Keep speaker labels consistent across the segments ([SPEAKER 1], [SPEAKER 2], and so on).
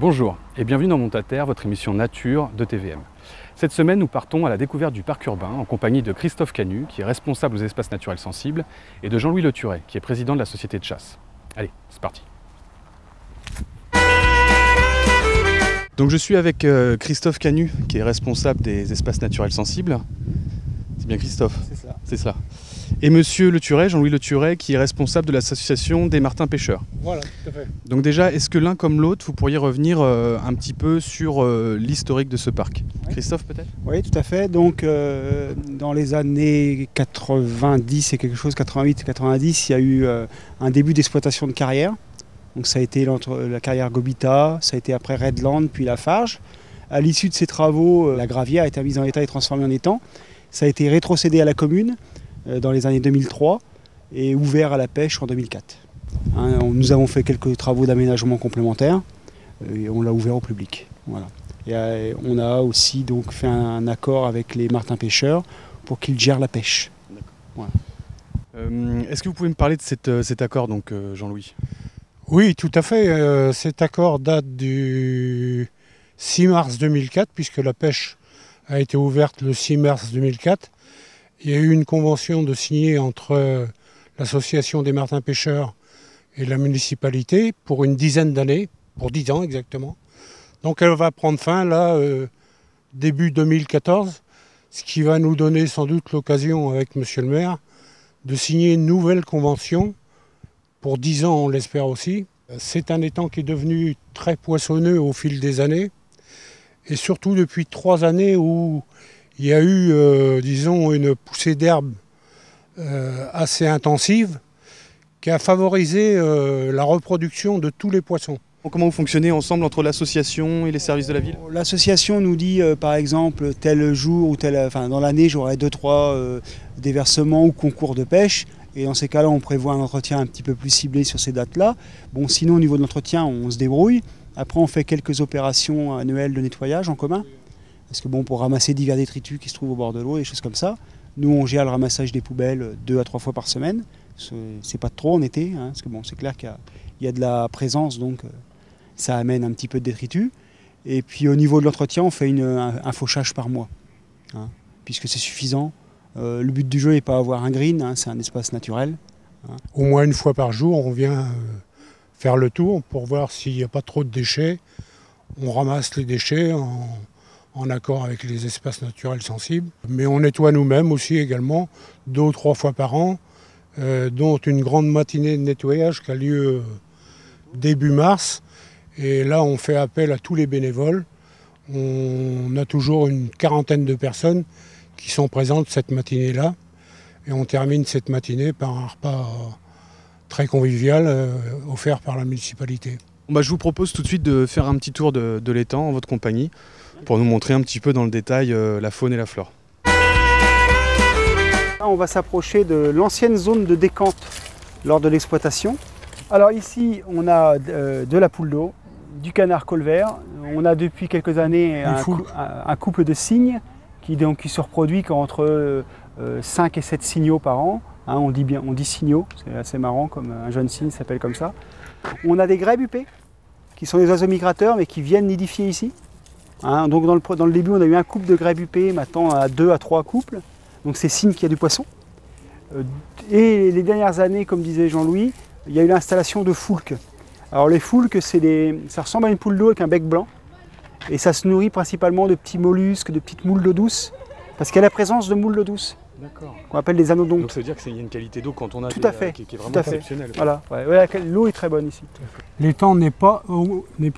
[SPEAKER 1] Bonjour et bienvenue dans Monte à Terre, votre émission nature de TVM. Cette semaine, nous partons à la découverte du parc urbain en compagnie de Christophe Canu, qui est responsable aux espaces naturels sensibles, et de Jean-Louis Le Turet, qui est président de la société de chasse. Allez, c'est parti. Donc je suis avec Christophe Canu, qui est responsable des espaces naturels sensibles. C'est bien Christophe?
[SPEAKER 2] C'est ça.
[SPEAKER 1] C'est cela. Et monsieur Le Turet, Jean-Louis Le Turet, qui est responsable de l'association des martins pêcheurs.
[SPEAKER 2] Voilà, tout à fait.
[SPEAKER 1] Donc déjà, est-ce que l'un comme l'autre, vous pourriez revenir un petit peu sur l'historique de ce parc?
[SPEAKER 2] Oui.
[SPEAKER 1] Christophe peut-être?
[SPEAKER 2] Oui, tout à fait. Donc, dans les années 90 et quelque chose, 88-90, il y a eu un début d'exploitation de carrière. Donc ça a été la carrière Gobita, ça a été après Redland, puis Lafarge. À l'issue de ces travaux, la gravière a été mise en état et transformée en étang. Ça a été rétrocédé à la commune dans les années 2003 et ouvert à la pêche en 2004. Nous avons fait quelques travaux d'aménagement complémentaires et on l'a ouvert au public. Voilà. Et on a aussi donc fait un accord avec les martins pêcheurs pour qu'ils gèrent la pêche. Voilà.
[SPEAKER 1] Est-ce que vous pouvez me parler de cet accord, donc Jean-Louis?
[SPEAKER 3] Oui, tout à fait. Cet accord date du 6 mars 2004, puisque la pêche a été ouverte le 6 mars 2004. Il y a eu une convention de signer entre l'association des martins pêcheurs et la municipalité pour une dizaine d'années, pour 10 ans exactement. Donc elle va prendre fin là, début 2014, ce qui va nous donner sans doute l'occasion avec monsieur le maire de signer une nouvelle convention pour 10 ans, on l'espère aussi. C'est un étang qui est devenu très poissonneux au fil des années, et surtout depuis 3 années où il y a eu, disons, une poussée d'herbe assez intensive qui a favorisé la reproduction de tous les poissons.
[SPEAKER 1] Comment vous fonctionnez ensemble entre l'association et les services de la ville?
[SPEAKER 2] L'association nous dit par exemple tel jour ou dans l'année j'aurai 2-3 déversements ou concours de pêche. Et dans ces cas-là, on prévoit un entretien un petit peu plus ciblé sur ces dates-là. Bon, sinon, au niveau de l'entretien, on se débrouille. Après, on fait quelques opérations annuelles de nettoyage en commun. Parce que bon, pour ramasser divers détritus qui se trouvent au bord de l'eau, des choses comme ça. Nous, on gère le ramassage des poubelles 2 à 3 fois par semaine. C'est pas trop en été, hein, parce que bon, c'est clair qu'il y a de la présence, donc ça amène un petit peu de détritus. Et puis, au niveau de l'entretien, on fait un fauchage par mois, hein, puisque c'est suffisant. Le but du jeu n'est pas avoir un green, hein, c'est un espace naturel. Hein.
[SPEAKER 3] Au moins une fois par jour, on vient faire le tour pour voir s'il n'y a pas trop de déchets. On ramasse les déchets en accord avec les espaces naturels sensibles. Mais on nettoie nous-mêmes aussi également 2 ou 3 fois par an, dont une grande matinée de nettoyage qui a lieu début mars. Et là, on fait appel à tous les bénévoles. On a toujours une quarantaine de personnes qui sont présentes cette matinée-là. Et on termine cette matinée par un repas très convivial offert par la municipalité.
[SPEAKER 1] Bon, je vous propose tout de suite de faire un petit tour de l'étang en votre compagnie pour nous montrer un petit peu dans le détail la faune et la flore.
[SPEAKER 2] Là, on va s'approcher de l'ancienne zone de décante lors de l'exploitation. Alors ici, on a de la poule d'eau, du canard colvert. On a depuis quelques années un couple de cygnes qui se reproduit entre 5 et 7 signaux par an. Hein, on dit signaux, c'est assez marrant, comme un jeune cygne s'appelle comme ça. On a des grèbes huppées, qui sont des oiseaux migrateurs, mais qui viennent nidifier ici. Hein, donc dans le début, on a eu un couple de grèbes huppées, maintenant on a 2 à 3 couples. Donc c'est signe qu'il y a du poisson. Et les dernières années, comme disait Jean-Louis, il y a eu l'installation de foulques. Alors les foulques, ça ressemble à une poule d'eau avec un bec blanc. Et ça se nourrit principalement de petits mollusques, de petites moules d'eau douce, parce qu'il y a la présence de moules d'eau douce, qu'on appelle des anodontes.
[SPEAKER 1] Donc ça veut dire qu'il y a une qualité d'eau quand on a
[SPEAKER 2] qui est
[SPEAKER 1] vraiment exceptionnelle.
[SPEAKER 2] Voilà. Ouais, l'eau est très bonne ici.
[SPEAKER 3] L'étang n'est pas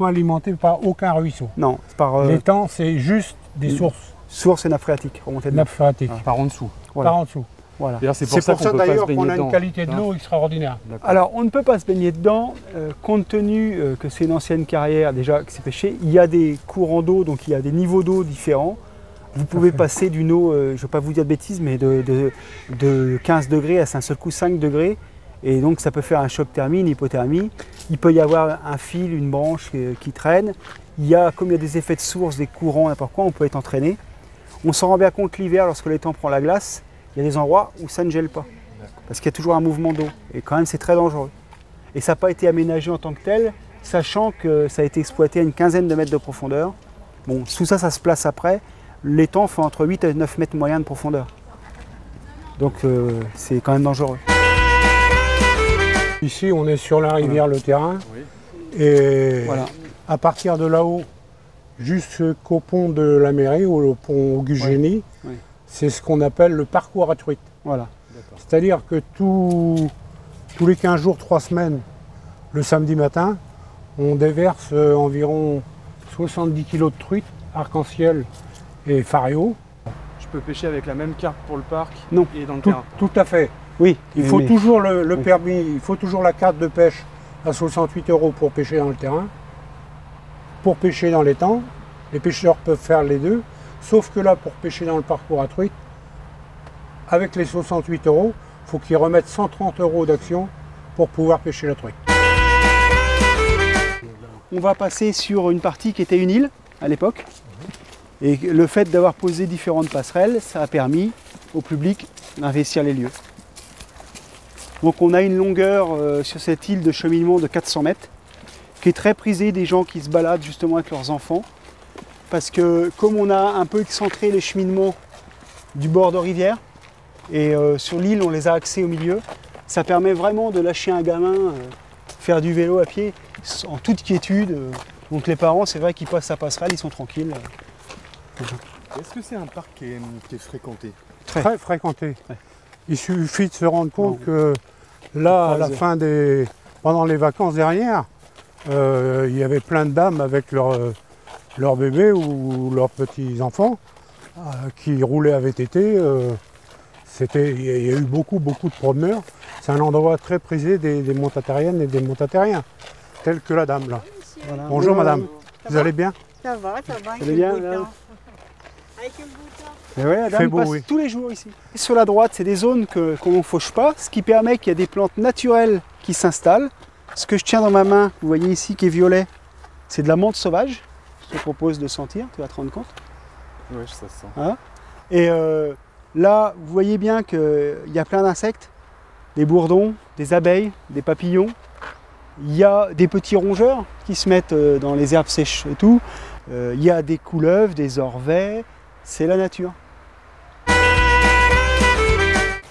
[SPEAKER 3] alimenté par aucun ruisseau.
[SPEAKER 2] Non, par
[SPEAKER 3] l'étang, c'est juste des sources.
[SPEAKER 2] Sources et nappes phréatiques, remontées de
[SPEAKER 3] nappes phréatiques.
[SPEAKER 1] Par en dessous.
[SPEAKER 2] Voilà.
[SPEAKER 3] Par en dessous.
[SPEAKER 2] Voilà.
[SPEAKER 3] C'est pour ça d'ailleurs qu'on a une qualité de l'eau extraordinaire.
[SPEAKER 2] Alors on ne peut pas se baigner dedans, compte tenu que c'est une ancienne carrière déjà qui s'est pêchée. Il y a des courants d'eau, donc il y a des niveaux d'eau différents. Vous pouvez passer d'une eau, je ne vais pas vous dire de bêtises, mais de 15 degrés à un seul coup 5 degrés. Et donc ça peut faire un choc thermique, une hypothermie. Il peut y avoir un fil, une branche qui traîne. Comme il y a des effets de source, des courants, n'importe quoi, on peut être entraîné. On s'en rend bien compte l'hiver lorsque l'étang prend la glace. Il y a des endroits où ça ne gèle pas, parce qu'il y a toujours un mouvement d'eau. Et quand même, c'est très dangereux. Et ça n'a pas été aménagé en tant que tel, sachant que ça a été exploité à une quinzaine de mètres de profondeur. Bon, tout ça, ça se place après. L'étang fait entre 8 et 9 mètres moyens de profondeur. Donc c'est quand même dangereux.
[SPEAKER 3] Ici, on est sur la rivière Le Terrain. Oui. Et voilà. À partir de là-haut, jusqu'au pont de la mairie ou le pont Auguste Génie, c'est ce qu'on appelle le parcours à truites. Voilà. C'est-à-dire que tous les 15 jours, 3 semaines, le samedi matin, on déverse environ 70 kg de truites, arc-en-ciel et fario.
[SPEAKER 1] Je peux pêcher avec la même carte pour le parc
[SPEAKER 3] non,
[SPEAKER 1] et dans le terrain?
[SPEAKER 3] Tout à fait.
[SPEAKER 2] Oui.
[SPEAKER 3] Il faut toujours le permis, il faut toujours la carte de pêche à 68 € pour pêcher dans le terrain. Pour pêcher dans l'étang, les pêcheurs peuvent faire les deux, sauf que là, pour pêcher dans le parcours à truites, avec les 68 €, il faut qu'ils remettent 130 € d'action pour pouvoir pêcher la truite.
[SPEAKER 2] On va passer sur une partie qui était une île à l'époque. Et le fait d'avoir posé différentes passerelles, ça a permis au public d'investir les lieux. Donc on a une longueur sur cette île de cheminement de 400 mètres, qui est très prisée des gens qui se baladent justement avec leurs enfants. Parce que comme on a un peu excentré les cheminements du bord de rivière, et sur l'île on les a axés au milieu, ça permet vraiment de lâcher un gamin, faire du vélo à pied, en toute quiétude. Donc les parents, c'est vrai qu'ils passent sa passerelle, ils sont tranquilles.
[SPEAKER 1] Est-ce que c'est un parc qui est fréquenté?
[SPEAKER 3] Très fréquenté. Ouais. Il suffit de se rendre compte que là, à la fin pendant les vacances dernières, il y avait plein de dames avec leurs bébés ou leurs petits-enfants qui roulaient à VTT. Il y a eu beaucoup de promeneurs. C'est un endroit très prisé des montatariennes et des montatariens, tels que la dame là. Voilà. Bonjour madame, vous allez bien?
[SPEAKER 4] Ça va,
[SPEAKER 2] vous allez bien madame?
[SPEAKER 4] Avec un bouton.
[SPEAKER 2] Et ouais, la dame passe tous les jours ici. Et sur la droite, c'est des zones qu'on ne fauche pas, ce qui permet qu'il y a des plantes naturelles qui s'installent. Ce que je tiens dans ma main, vous voyez ici qui est violet, c'est de la menthe sauvage. Je te propose de sentir, tu vas te rendre compte.
[SPEAKER 1] Oui, ça se sent.
[SPEAKER 2] Hein? Et là, vous voyez bien qu'il y a plein d'insectes, des bourdons, des abeilles, des papillons. Il y a des petits rongeurs qui se mettent dans les herbes sèches et tout. Il y a des couleuvres, des orvets. C'est la nature.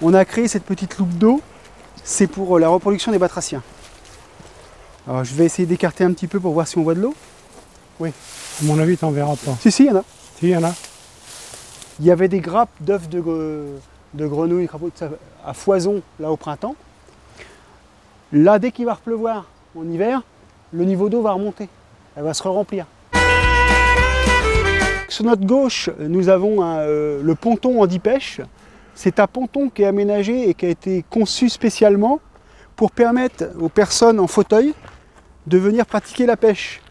[SPEAKER 2] On a créé cette petite loupe d'eau. C'est pour la reproduction des batraciens. Alors je vais essayer d'écarter un petit peu pour voir si on voit de l'eau.
[SPEAKER 3] Oui. À mon avis, tu n'en verras pas.
[SPEAKER 2] Si, il y en a.
[SPEAKER 3] Si, il y en a.
[SPEAKER 2] Il y avait des grappes d'œufs de grenouilles à foison là au printemps. Là, dès qu'il va repleuvoir en hiver, le niveau d'eau va remonter. Elle va se remplir. Sur notre gauche, nous avons le ponton handi-pêche. C'est un ponton qui est aménagé et qui a été conçu spécialement pour permettre aux personnes en fauteuil de venir pratiquer la pêche.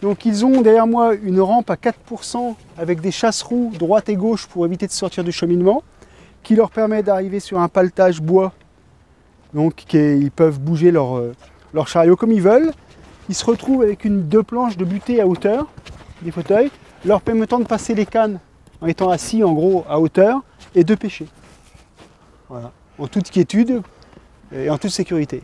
[SPEAKER 2] Donc ils ont derrière moi une rampe à 4% avec des chasse-roues droite et gauche pour éviter de sortir du cheminement, qui leur permet d'arriver sur un paletage bois. Donc ils peuvent bouger leur chariot comme ils veulent. Ils se retrouvent avec deux planches de butée à hauteur des fauteuils, leur permettant de passer les cannes en étant assis en gros à hauteur et de pêcher. Voilà. En toute quiétude et en toute sécurité.